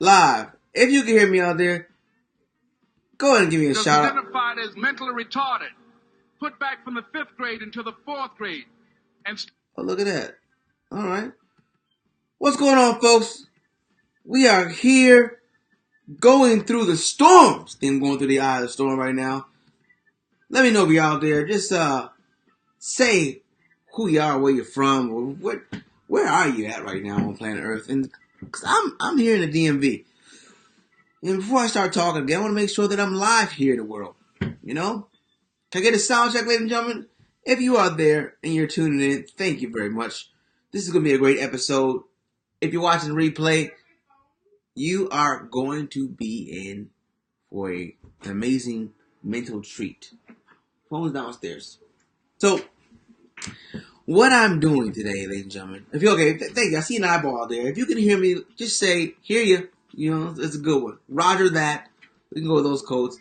live. If you can hear me out there, go ahead and give me a shout out. Identified as mentally retarded, put back from the 5th grade into the 4th grade. Oh, look at that. All right. What's going on, folks? We are here going through the storms. I'm going through the eye of the storm right now. Let me know if you're out there. Just say who you are, where you're from, or where are you at right now on planet Earth? And cause I'm here in the DMV. And before I start talking again, I want to make sure that I'm live here in the world. You know? Can I get a sound check, ladies and gentlemen? If you are there and you're tuning in, thank you very much. This is going to be a great episode. If you're watching the replay, you are going to be in for an amazing mental treat. Phone's downstairs. So, what I'm doing today, ladies and gentlemen, if you're okay, thank you. I see an eyeball out there. If you can hear me, just say, hear you. You know, it's a good one. Roger that. We can go with those codes.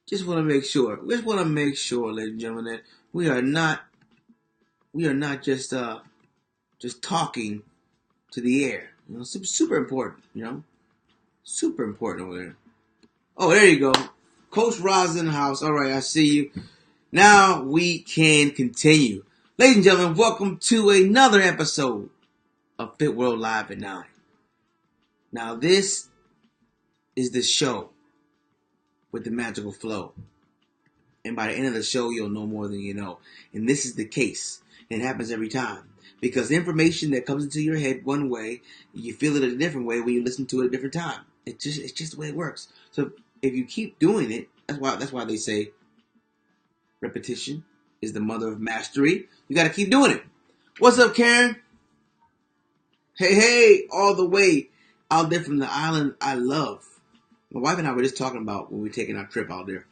Just want to make sure. We just want to make sure, ladies and gentlemen, that we are not just talking to the air. You know, super important. You know, super important over there. Oh, there you go, Coach Roz in the house. All right, I see you. Now we can continue, ladies and gentlemen. Welcome to another episode of fitWorld Live at 9. Now this is the show with the magical flow. And by the end of the show, you'll know more than you know. And this is the case. It happens every time. Because information that comes into your head one way, you feel it a different way when you listen to it a different time. It's just the way it works. So if you keep doing it, that's why they say repetition is the mother of mastery. You got to keep doing it. What's up, Karen? Hey, all the way out there from the island I love. My wife and I were just talking about when we were taking our trip out there.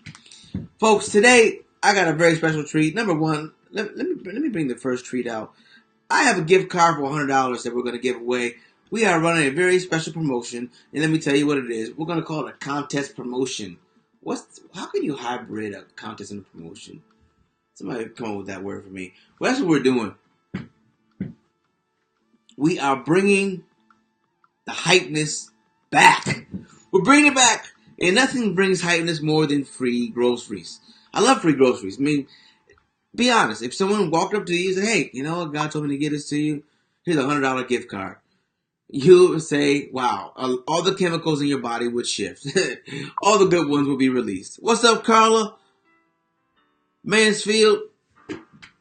Folks, today I got a very special treat. Number one, let me bring the first treat out. I have a gift card for $100 that we're going to give away. We are running a very special promotion, and let me tell you what it is. We're going to call it a contest promotion. How can you hybrid a contest and a promotion? Somebody come up with that word for me. Well, that's what we're doing. We are bringing the hypeness back. We're bringing it back. And nothing brings hypeness more than free groceries. I love free groceries. I mean, be honest. If someone walked up to you and said, hey, you know what? God told me to give this to you. Here's a $100 gift card. You would say, wow, all the chemicals in your body would shift. All the good ones will be released. What's up, Carla? Mansfield,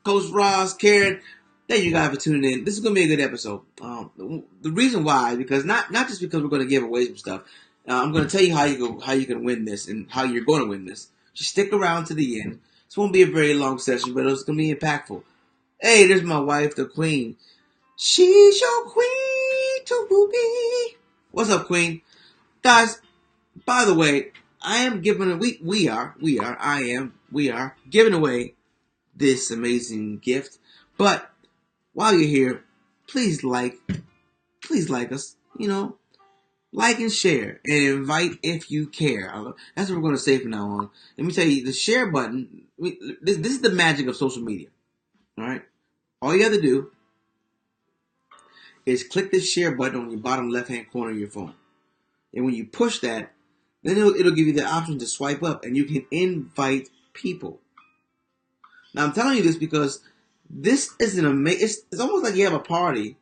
Coach Ross, Karen. Thank you guys for tuning in. This is going to be a good episode. The reason why is because not just because we're going to give away some stuff. I'm going to tell you how you can win this and how you're going to win this. Just stick around to the end. This won't be a very long session, but it's going to be impactful. Hey, there's my wife, the queen. She's your queen to be. What's up, queen? Guys, by the way, I am giving we are giving away this amazing gift. But while you're here, please like us, you know. Like and share, and invite if you care. That's what we're going to say from now on. Let me tell you, the share button, this is the magic of social media. All right? All you have to do is click the share button on your bottom left-hand corner of your phone. And when you push that, then it'll give you the option to swipe up, and you can invite people. Now, I'm telling you this because this is it's almost like you have a party.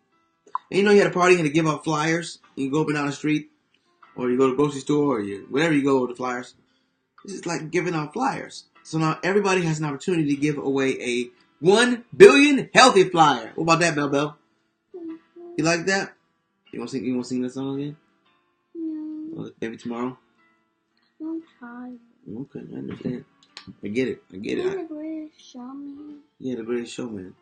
And you know you had a party and to give out flyers. You go up and down the street. Or you go to the grocery store, or wherever you go with the flyers. It's just like giving out flyers. So now everybody has an opportunity to give away a 1 billion healthy flyer. What about that, Bell Bell? You like that? You want to sing that song again? No. Maybe tomorrow? I'm tired. Okay, I understand. I get it. You're the greatest showman. Yeah, the greatest showman.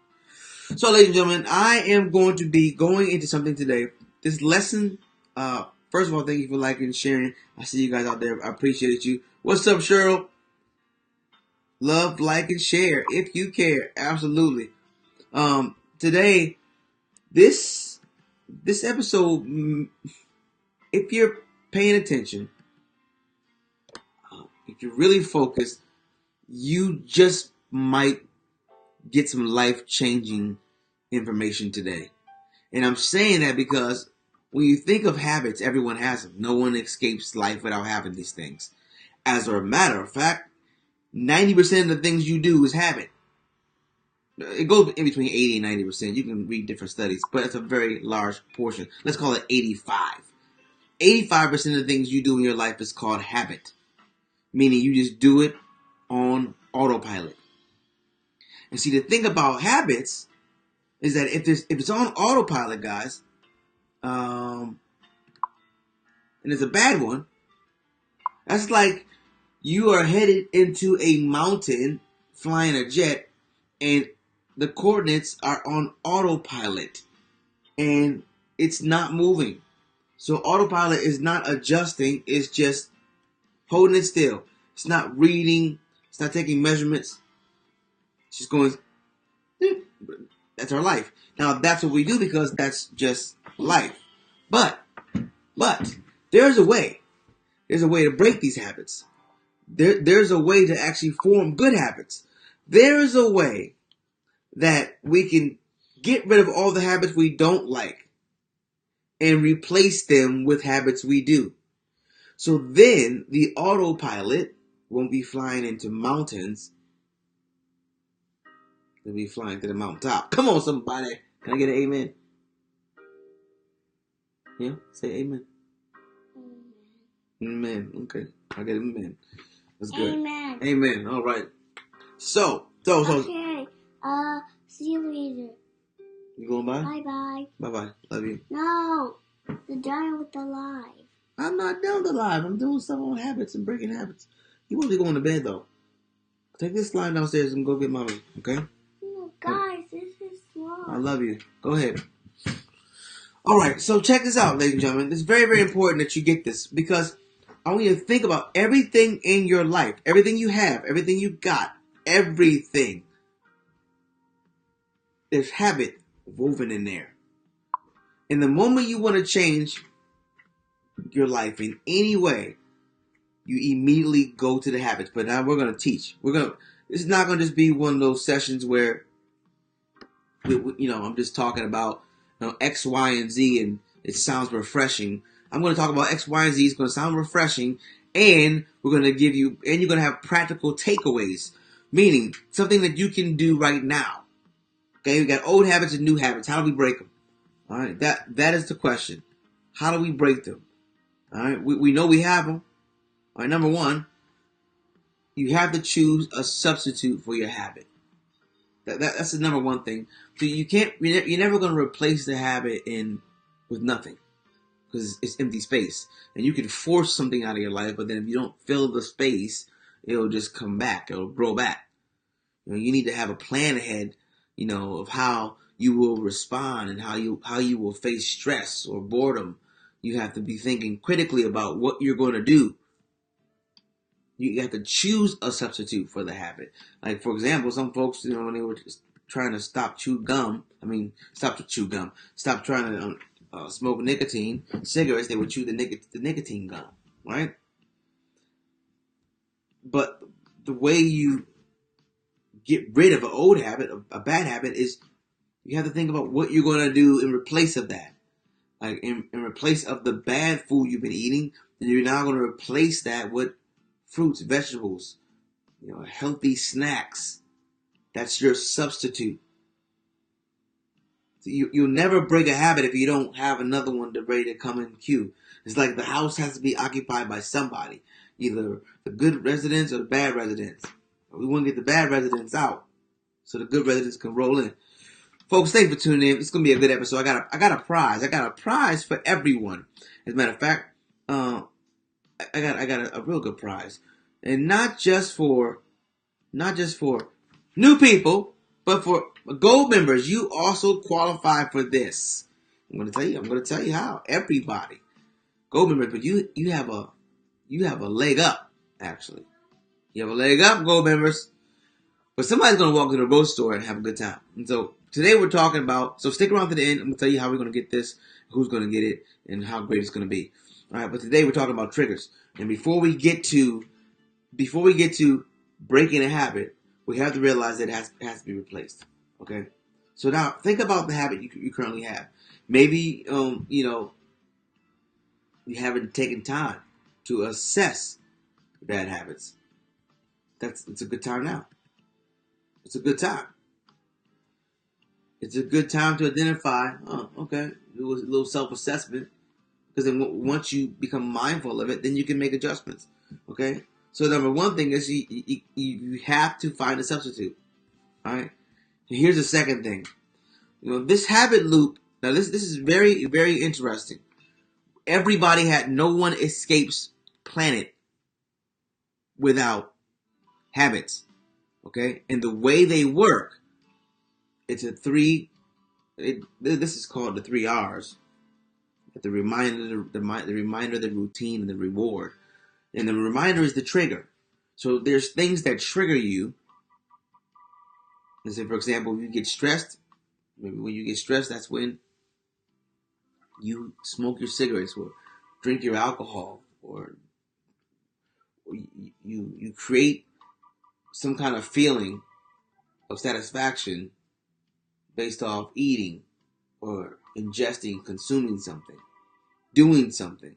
So, ladies and gentlemen, I am going to be going into something today. This lesson, first of all, thank you for liking and sharing. I see you guys out there. I appreciate you. What's up, Cheryl? Love, like, and share if you care. Absolutely. Today, this episode, if you're paying attention, if you're really focused, you just might get some life-changing information today. And I'm saying that because When you think of habits, everyone has them. No one escapes life without having these things. As a matter of fact, 90% of the things you do is habit. It goes in between 80 and 90%. You can read different studies, but it's a very large portion. Let's call it 85. 85% of the things you do in your life is called habit, meaning you just do it on autopilot. And see, the thing about habits is that if it's on autopilot, guys, and it's a bad one, that's like you are headed into a mountain flying a jet, and the coordinates are on autopilot, and it's not moving. So autopilot is not adjusting, it's just holding it still. It's not reading, it's not taking measurements. It's just going, that's our life. Now that's what we do because that's just life. But there's a way. There's a way to break these habits. There's a way to actually form good habits. There's a way that we can get rid of all the habits we don't like and replace them with habits we do. So then the autopilot won't be flying into mountains. They'll be flying to the mountaintop. Come on, somebody. Can I get an amen? Yeah? Say amen. Amen. Okay. I get an amen. That's good. Amen. Amen. All right. So. Okay. See you later. You going bye? Bye-bye. Bye-bye. Love you. No. You're done with the live. I'm not done with the live. I'm doing stuff on habits and breaking habits. You want to be going to bed, though. Take this slide downstairs and go get mommy, okay? Oh, guys, this is slow. I love you. Go ahead. All right, so check this out, ladies and gentlemen. It's very, very important that you get this because I want you to think about everything in your life, everything you have, everything you got, everything. There's habit woven in there. And the moment you want to change your life in any way, you immediately go to the habits. But now we're going to teach. This is not going to just be one of those sessions where, I'm just talking about X, Y, and Z, and it sounds refreshing. I'm going to talk about X, Y, and Z. It's going to sound refreshing, and we're going to give you, and you're going to have practical takeaways, meaning something that you can do right now. Okay, we got old habits and new habits. How do we break them? All right, that is the question. How do we break them? All right, we know we have them. All right, number one, you have to choose a substitute for your habit. That's the number one thing. So you're never going to replace the habit with nothing because it's empty space. And you can force something out of your life, but then if you don't fill the space, it'll just come back. It'll grow back. You need to have a plan ahead, of how you will respond and how you will face stress or boredom. You have to be thinking critically about what you're going to do. You have to choose a substitute for the habit. Like, for example, some folks, when they were just trying to stop trying to smoke nicotine cigarettes, they would chew the nicotine gum, right? But the way you get rid of an old habit, a bad habit, is you have to think about what you're going to do in replace of that. Like, in replace of the bad food you've been eating, then you're now going to replace that with fruits, vegetables, healthy snacks. That's your substitute. So you'll never break a habit if you don't have another one ready to come in queue. It's like the house has to be occupied by somebody, either the good residents or the bad residents. We want to get the bad residents out so the good residents can roll in. Folks, thanks for tuning in. It's gonna be a good episode. I got a prize. I got a prize for everyone. As a matter of fact, I got a real good prize, and not just for new people, but for gold members. You also qualify for this. I'm gonna tell you how. Everybody, gold members, but you have a leg up. Actually, you have a leg up, gold members. But somebody's gonna walk to the grocery store and have a good time. And so today we're talking about. So stick around to the end. I'm gonna tell you how we're gonna get this, who's gonna get it, and how great it's gonna be. All right, but today we're talking about triggers. And before we get to breaking a habit, we have to realize that it has to be replaced. Okay. So now think about the habit you currently have. Maybe you haven't taken time to assess bad habits. It's a good time now. It's a good time. It's a good time to identify. Oh, okay, do a little self-assessment, because then once you become mindful of it, then you can make adjustments. Okay. So number one thing is you have to find a substitute. All right. And here's the second thing. This habit loop. Now this is very, very interesting. No one escapes planet without habits. Okay. And the way they work, it's this is called the 3 R's. The reminder, the routine, and the reward. And the reminder is the trigger. So there's things that trigger you. Let's say, for example, if you get stressed, maybe when you get stressed, that's when you smoke your cigarettes or drink your alcohol, or you create some kind of feeling of satisfaction based off eating or ingesting, consuming something, doing something.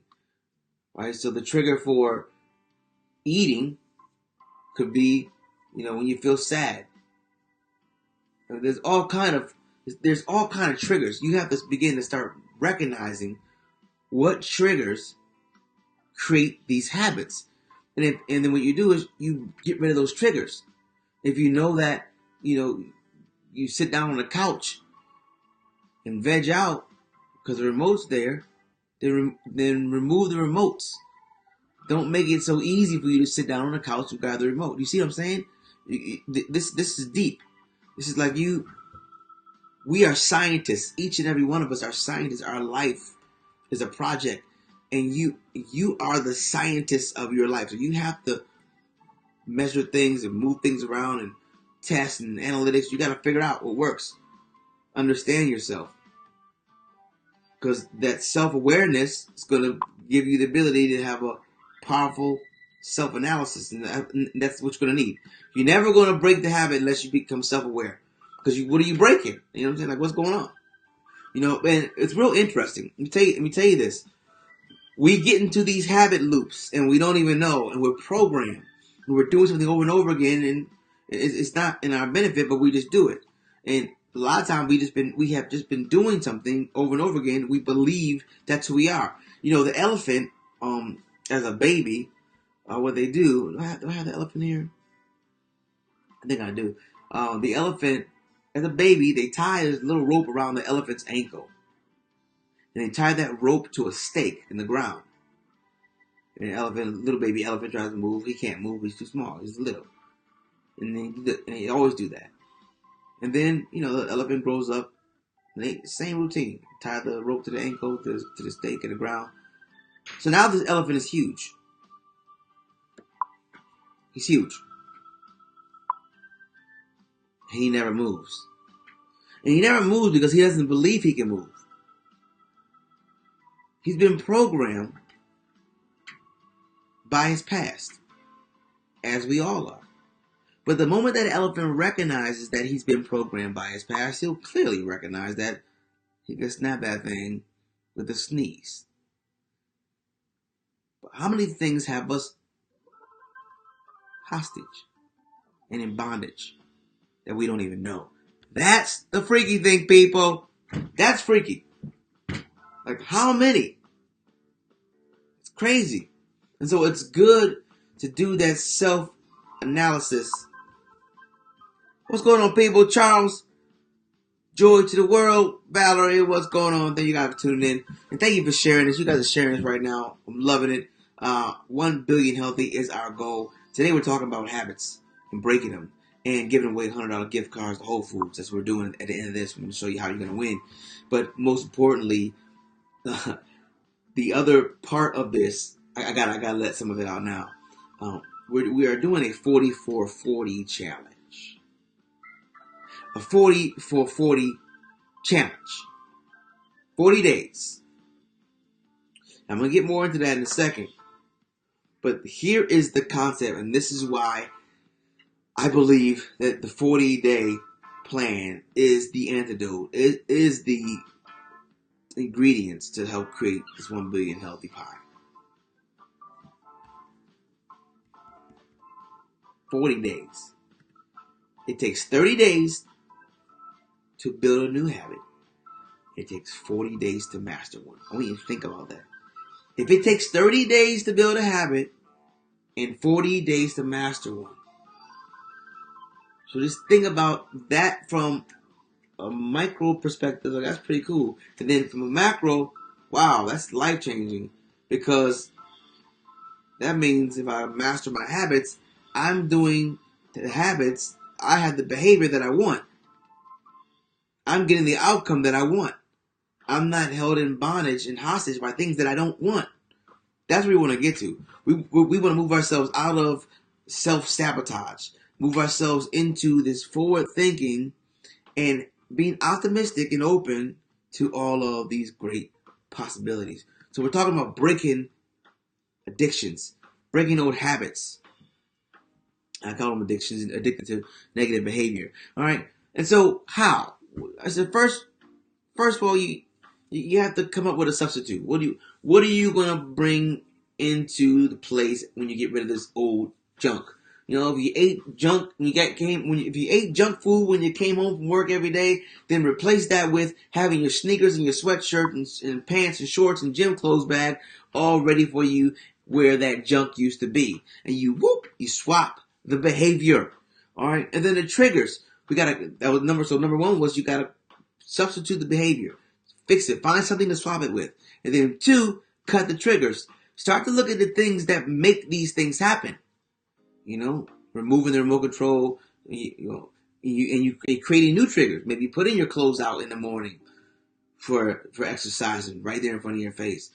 Right? So the trigger for eating could be, when you feel sad. There's all kind of triggers. You have to begin to start recognizing what triggers create these habits. And then what you do is you get rid of those triggers. If you know that, you sit down on the couch and veg out because the remote's there, then remove the remotes. Don't make it so easy for you to sit down on the couch and grab the remote. You see what I'm saying? This is deep. This is like we are scientists. Each and every one of us are scientists. Our life is a project. And you are the scientist of your life. So you have to measure things and move things around and test and analytics. You got to figure out what works. Understand yourself. Because that self-awareness is going to give you the ability to have a powerful self-analysis. And that's what you're going to need. You're never going to break the habit unless you become self-aware. Because what are you breaking? You know what I'm saying? Like, what's going on? And it's real interesting. Let me tell you this. We get into these habit loops and we don't even know, and we're programmed. And we're doing something over and over again, and it's not in our benefit, but we just do it. And a lot of times we have just been doing something over and over again. We believe that's who we are. The elephant, as a baby, what they do. Do I have the elephant here? I think I do. The elephant, as a baby, they tie this little rope around the elephant's ankle. And they tie that rope to a stake in the ground. And little baby elephant tries to move. He can't move. He's too small. He's little. And they always do that. And then, the elephant grows up. And same routine. Tie the rope to the ankle, to the stake in the ground. So now this elephant is huge. He's huge. And he never moves. And he never moves because he doesn't believe he can move. He's been programmed by his past, as we all are. But the moment that elephant recognizes that he's been programmed by his past, he'll clearly recognize that he can snap that thing with a sneeze. But how many things have us hostage and in bondage that we don't even know? That's the freaky thing, people. That's freaky. Like, how many? It's crazy. And so it's good to do that self-analysis. What's going on, people? Charles, joy to the world. Valerie, what's going on? Thank you guys for tuning in. And thank you for sharing this. You guys are sharing this right now. I'm loving it. 1 billion healthy is our goal. Today we're talking about habits and breaking them and giving away $100 gift cards to Whole Foods. That's what we're doing at the end of this. I'm going to show you how you're going to win. But most importantly, the other part of this, I gotta let some of it out now. We are doing a 40-for-40 challenge. A 40-for-40 challenge. 40 days. I'm gonna get more into that in a second. But here is the concept, and this is why I believe that the 40-day plan is the antidote. It is the ingredients to help create this 1 billion healthy pie. 40 days. It takes 30 days to build a new habit. It takes 40 days to master one. I want you to think about that. If it takes 30 days to build a habit and 40 days to master one. So just think about that from a micro perspective. Like, that's pretty cool. And then from a macro, wow, that's life-changing. Because that means if I master my habits, I'm doing the habits, I have the behavior that I want. I'm getting the outcome that I want. I'm not held in bondage and hostage by things that I don't want. That's what we want to get to. We want to move ourselves out of self-sabotage. Move ourselves into this forward thinking and being optimistic and open to all of these great possibilities. So we're talking about breaking addictions, breaking old habits. I call them addictions, addicted to negative behavior. All right. And so how? I said first of all, you have to come up with a substitute. What are you gonna bring into the place when you get rid of this old junk? You know, if you ate junk if you ate junk food when you came home from work every day, then replace that with having your sneakers and your sweatshirt and pants and shorts and gym clothes bag all ready for you where that junk used to be. And you swap the behavior. All right, and then the triggers. Number one was you gotta substitute the behavior. Fix it. Find something to swap it with. And then 2, cut the triggers. Start to look at the things that make these things happen. You know, removing the remote control, and creating new triggers. Maybe putting your clothes out in the morning for exercising right there in front of your face.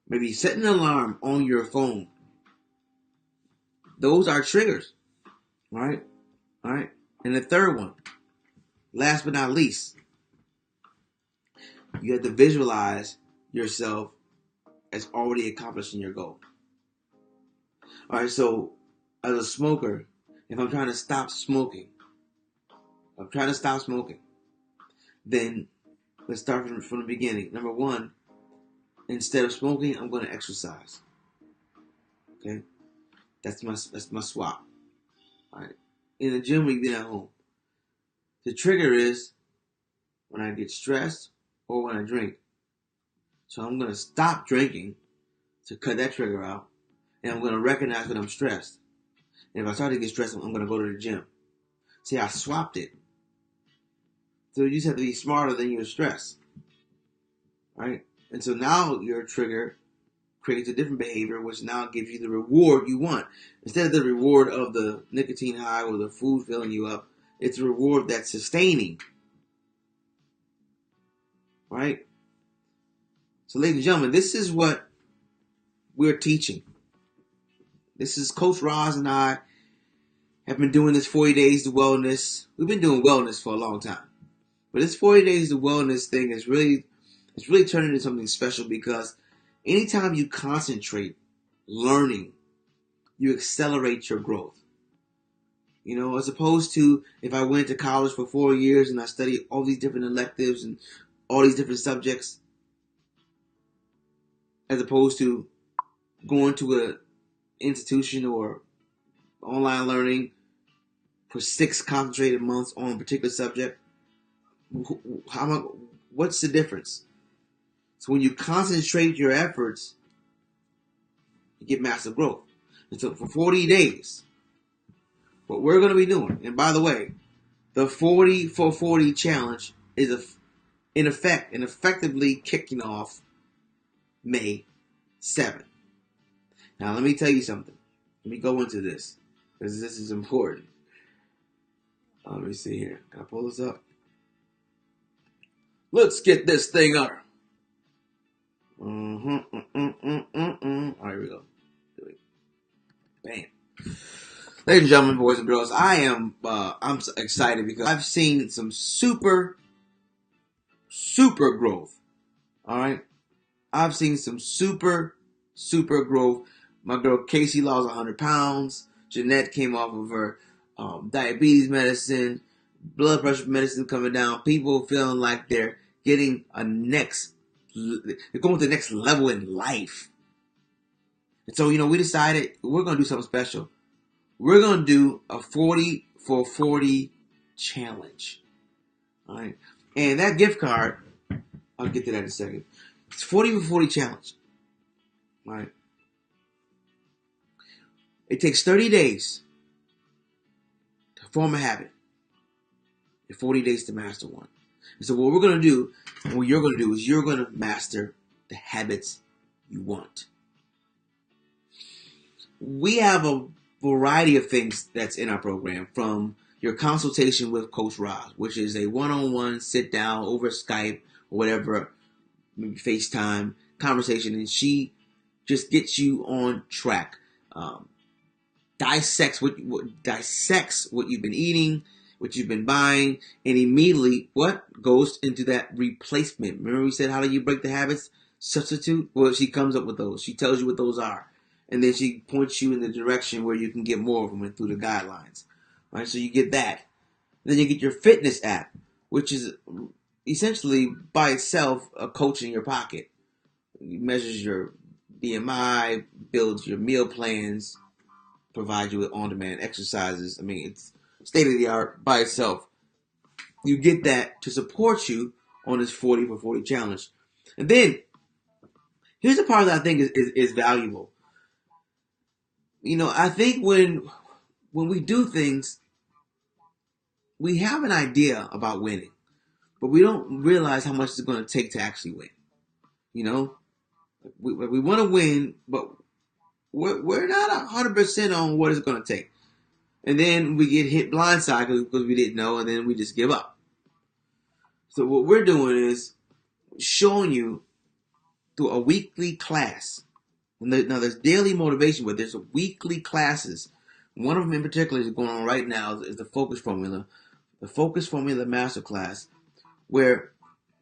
Maybe setting an alarm on your phone. Those are triggers. All right? And the third one, last but not least, you have to visualize yourself as already accomplishing your goal. All right, so as a smoker, if I'm trying to stop smoking, then let's start from the beginning. Number 1, instead of smoking, I'm going to exercise. Okay, that's my swap. All right, in the gym, we've been at home. The trigger is when I get stressed or when I drink. So I'm going to stop drinking to cut that trigger out. And I'm going to recognize when I'm stressed. And if I start to get stressed, I'm going to go to the gym. See, I swapped it. So you just have to be smarter than your stress. Right? And so now your trigger creates a different behavior, which now gives you the reward you want. Instead of the reward of the nicotine high or the food filling you up, it's a reward that's sustaining. Right? So, ladies and gentlemen, this is what we're teaching. This is Coach Roz and I have been doing this 40 days to wellness. We've been doing wellness for a long time. But this 40 days to wellness thing is really turning into something special because anytime you concentrate learning, you accelerate your growth. You know, as opposed to if I went to college for 4 years and I studied all these different electives and all these different subjects, as opposed to going to an institution or online learning for 6 concentrated months on a particular subject. What's the difference? So when you concentrate your efforts, you get massive growth. And so for 40 days, what we're going to be doing, and by the way, the 40 for 40 challenge is effectively kicking off May 7th. Now let me tell you something. Let me go into this because this is important. Let me see here. Can I pull this up? Let's get this thing up. All right, here we go. Bam. Ladies and gentlemen, boys and girls, I'm excited because I've seen some super growth. All right, I've seen some super growth. My girl Casey lost 100 pounds. Jeanette came off of her diabetes medicine, blood pressure medicine coming down. People feeling like they're getting a next they're going to the next level in life. And so, we decided we're going to do something special. We're going to do a 40 for 40 challenge. All right. And that gift card, I'll get to that in a second. It's 40 for 40 challenge. All right. It takes 30 days to form a habit and 40 days to master one. And so what we're going to do, and what you're going to do, is you're going to master the habits you want. We have a variety of things that's in our program, from your consultation with Coach Rob, which is a one-on-one sit down over Skype or whatever, maybe FaceTime conversation, and she just gets you on track. Dissects what you've been eating, what you've been buying, and immediately what goes into that replacement. Remember we said, how do you break the habits? Substitute? Well, she comes up with those. She tells you what those are. And then she points you in the direction where you can get more of them through the guidelines. All right, so you get that. Then you get your fitness app, which is essentially by itself a coach in your pocket. It measures your BMI, builds your meal plans, provides you with on-demand exercises. I mean, it's state-of-the-art by itself. You get that to support you on this 40 for 40 challenge. And then, here's the part that I think is valuable. I think when we do things, we have an idea about winning, but we don't realize how much it's going to take to actually win. We want to win, but we're not 100% on what it's going to take. And then we get hit blindsided because we didn't know, and then we just give up. So what we're doing is showing you through a weekly class. Now there's daily motivation, but there's weekly classes. One of them in particular is going on right now is the Focus Formula. The Focus Formula Masterclass, where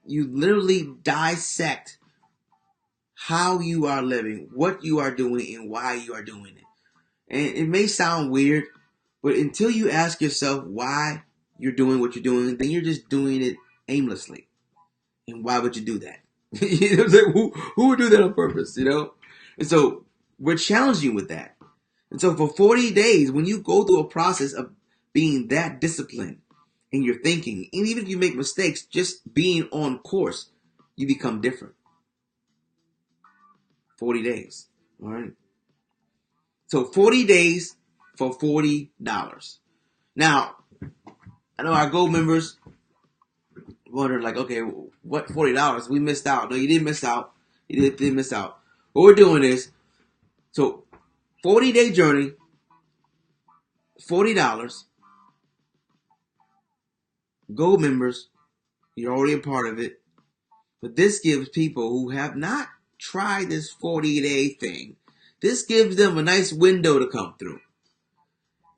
you literally dissect how you are living, what you are doing, and why you are doing it. And it may sound weird, but until you ask yourself why you're doing what you're doing, then you're just doing it aimlessly. And why would you do that? Who would do that on purpose, And so we're challenging you with that. And so for 40 days, when you go through a process of being that disciplined in your thinking, and even if you make mistakes, just being on course, you become different. 40 days. All right. So 40 days for $40. Now, I know our gold members wonder, like, okay, what $40? We missed out. No, you didn't miss out. You didn't miss out. What we're doing is, so 40-day journey, $40. Gold members, you're already a part of it. But this gives people who have not tried this 40-day thing, this gives them a nice window to come through.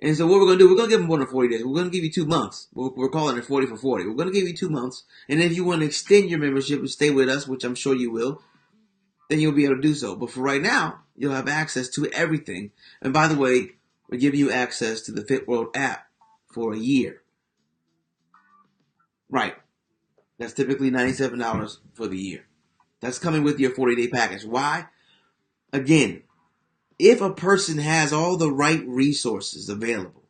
And so what we're going to do, we're going to give them more than 40 days. We're going to give you 2 months. We're calling it 40 for 40. We're going to give you 2 months. And if you want to extend your membership and stay with us, which I'm sure you will, then you'll be able to do so. But for right now, you'll have access to everything. And by the way, we're giving you access to the fitWorld app for a year. Right. That's typically $97 for the year. That's coming with your 40-day package. Why? Again, if a person has all the right resources available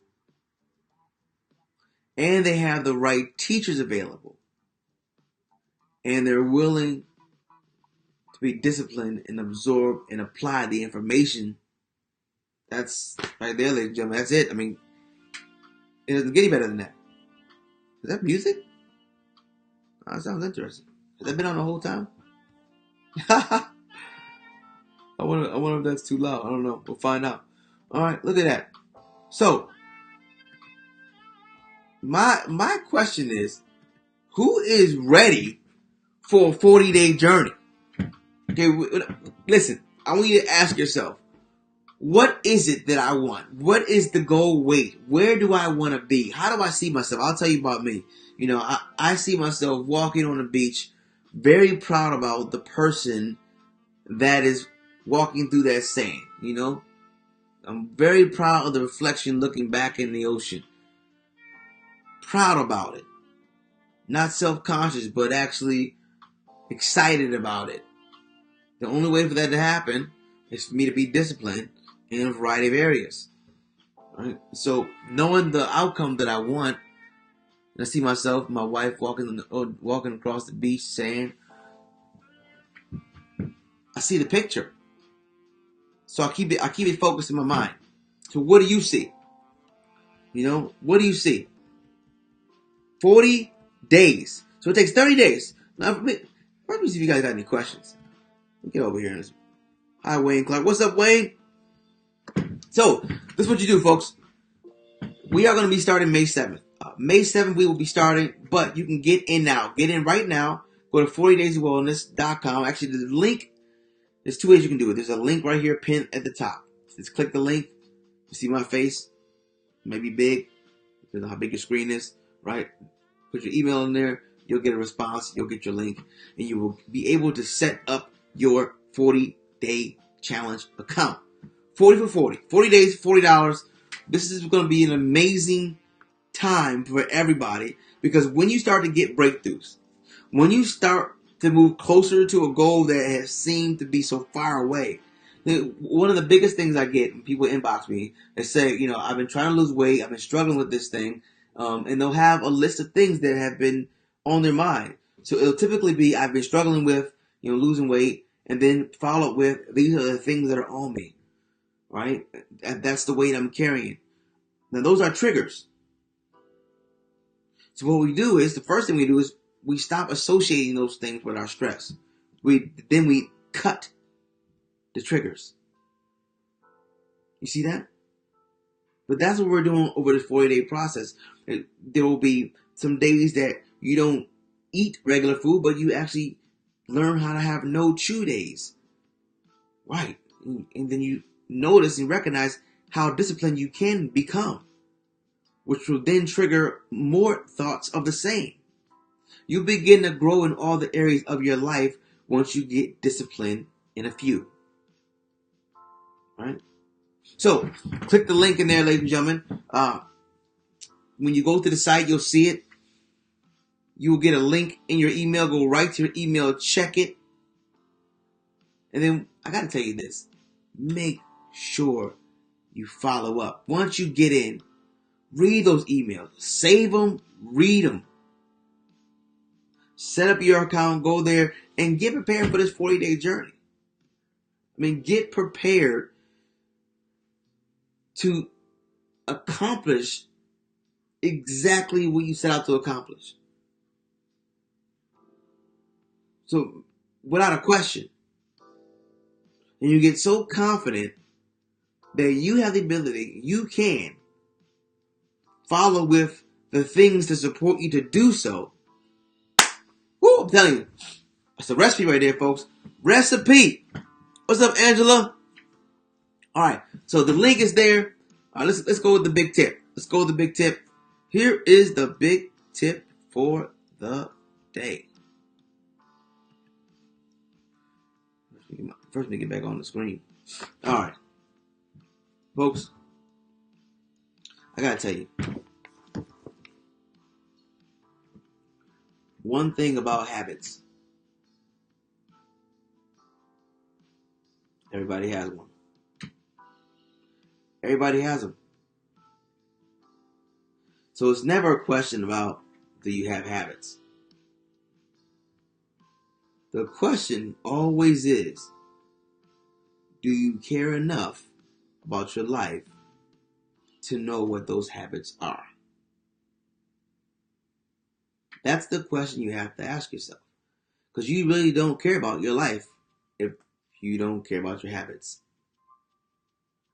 and they have the right teachers available and they're willing to be disciplined and absorb and apply the information, that's right there, ladies and gentlemen. That's it. I mean, it doesn't get any better than that. Is that music? Oh, that sounds interesting. Has that been on the whole time? I wonder if that's too loud. I don't know. We'll find out. All right, look at that. So, my question is, who is ready for a 40-day journey? Okay, listen. I want you to ask yourself, what is it that I want? What is the goal weight? Where do I want to be? How do I see myself? I'll tell you about me. I see myself walking on the beach, very proud about the person that is walking through that sand, I'm very proud of the reflection looking back in the ocean. Proud about it. Not self-conscious, but actually excited about it. The only way for that to happen is for me to be disciplined in a variety of areas. Right? So knowing the outcome that I want, and I see myself, my wife walking across the beach, saying, I see the picture. So I keep it focused in my mind. So what do you see? What do you see? 40 days. So it takes 30 days. Now, let me see if you guys got any questions. Let me get over here. Hi, Wayne Clark. What's up, Wayne? So, this is what you do, folks. We are going to be starting May 7th. May 7th, we will be starting, but you can get in now. Get in right now. Go to 40dayswellness.com. Actually, the link, there's two ways you can do it. There's a link right here pinned at the top. Just click the link. You see my face. It may be big. Depends on how big your screen is, right? Put your email in there. You'll get a response. You'll get your link. And you will be able to set up your 40-day challenge account. 40 for 40. 40 days, $40. This is going to be an amazing time for everybody, because when you start to get breakthroughs, when you start to move closer to a goal that has seemed to be so far away, one of the biggest things I get when people inbox me is say, I've been trying to lose weight, I've been struggling with this thing, and they'll have a list of things that have been on their mind. So it'll typically be, I've been struggling with, losing weight, and then follow up with, these are the things that are on me, right? That's the weight I'm carrying. Now those are triggers. So what we do is, the first thing we do is we stop associating those things with our stress. Then we cut the triggers. You see that? But that's what we're doing over this 40-day process. There will be some days that you don't eat regular food, but you actually learn how to have no chew days. Right. And then you notice and recognize how disciplined you can become, which will then trigger more thoughts of the same. You begin to grow in all the areas of your life once you get disciplined in a few. Right? So, click the link in there, ladies and gentlemen. When you go to the site, you'll see it. You will get a link in your email. Go right to your email, check it. And then, I got to tell you this. Make sure you follow up. Once you get in, read those emails. Save them. Read them. Set up your account. Go there. And get prepared for this 40-day journey. Get prepared to accomplish exactly what you set out to accomplish. So, without a question. And you get so confident that you have the ability, you can follow with the things to support you to do so. Woo, I'm telling you. That's a recipe right there, folks. Recipe. What's up, Angela? All right. So the link is there. All right, let's go with the big tip. Let's go with the big tip. Here is the big tip for the day. First, let me get back on the screen. All right. Folks, I got to tell you. One thing about habits. Everybody has one. Everybody has them. So it's never a question about, do you have habits? The question always is, do you care enough about your life to know what those habits are? That's the question you have to ask yourself. Because you really don't care about your life if you don't care about your habits.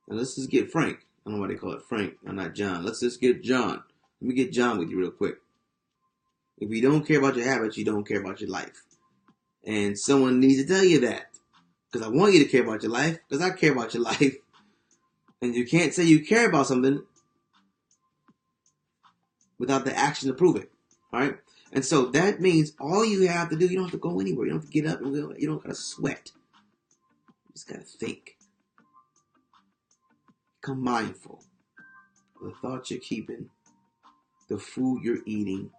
Now let's just get Frank. I don't know why they call it Frank. I'm not John. Let's just get John. Let me get John with you real quick. If you don't care about your habits, you don't care about your life. And someone needs to tell you that. Because I want you to care about your life. Because I care about your life. And you can't say you care about something without the action to prove it. Alright? And so that means all you have to do, you don't have to go anywhere. You don't have to get up. You don't got to sweat. You just got to think. Become mindful of the thoughts you're keeping, the food you're eating,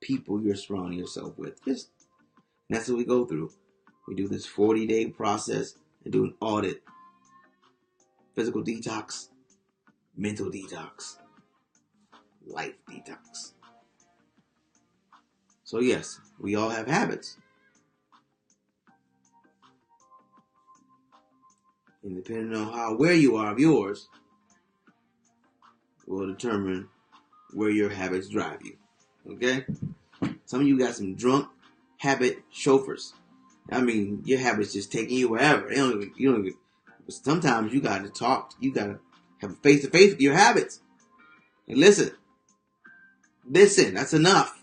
people you're surrounding yourself with. And that's what we go through. We do this 40-day process and do an audit. Physical detox, mental detox, life detox. So yes, we all have habits. And depending on how aware you are of yours, will determine where your habits drive you. Okay? Some of you got some drunk habit chauffeurs. I mean, your habits just taking you wherever. You don't even. Sometimes you got to talk. You got to have a face-to-face with your habits. And listen. That's enough.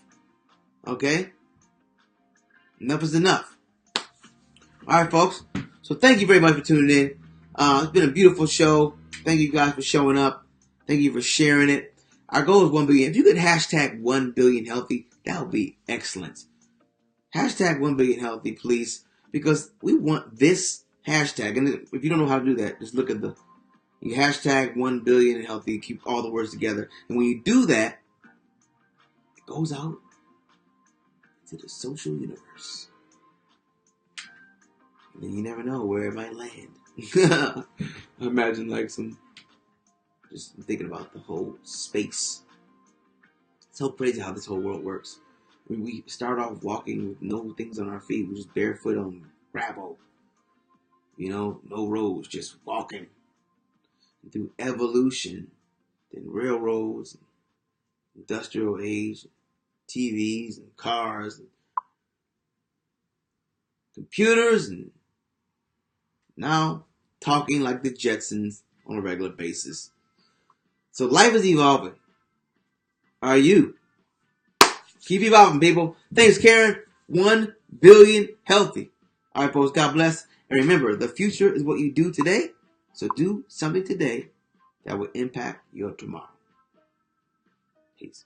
Okay? Enough is enough. All right, folks. So thank you very much for tuning in. It's been a beautiful show. Thank you guys for showing up. Thank you for sharing it. Our goal is 1 billion. If you could hashtag 1 billion healthy, that would be excellent. Hashtag 1 billion healthy, please. Because we want this hashtag. And if you don't know how to do that, just look at you hashtag 1 billion healthy, keep all the words together. And when you do that, it goes out to the social universe. And then you never know where it might land. Imagine just thinking about the whole space. It's so crazy how this whole world works. We start off walking with no things on our feet. We're just barefoot on gravel. No roads, just walking. And through evolution, then railroads, industrial age, TVs and cars, and computers, and now talking like the Jetsons on a regular basis. So life is evolving. Are you? Keep evolving, people. Thanks, Karen. 1 billion healthy. All right, folks. God bless. And remember, the future is what you do today. So do something today that will impact your tomorrow. Peace.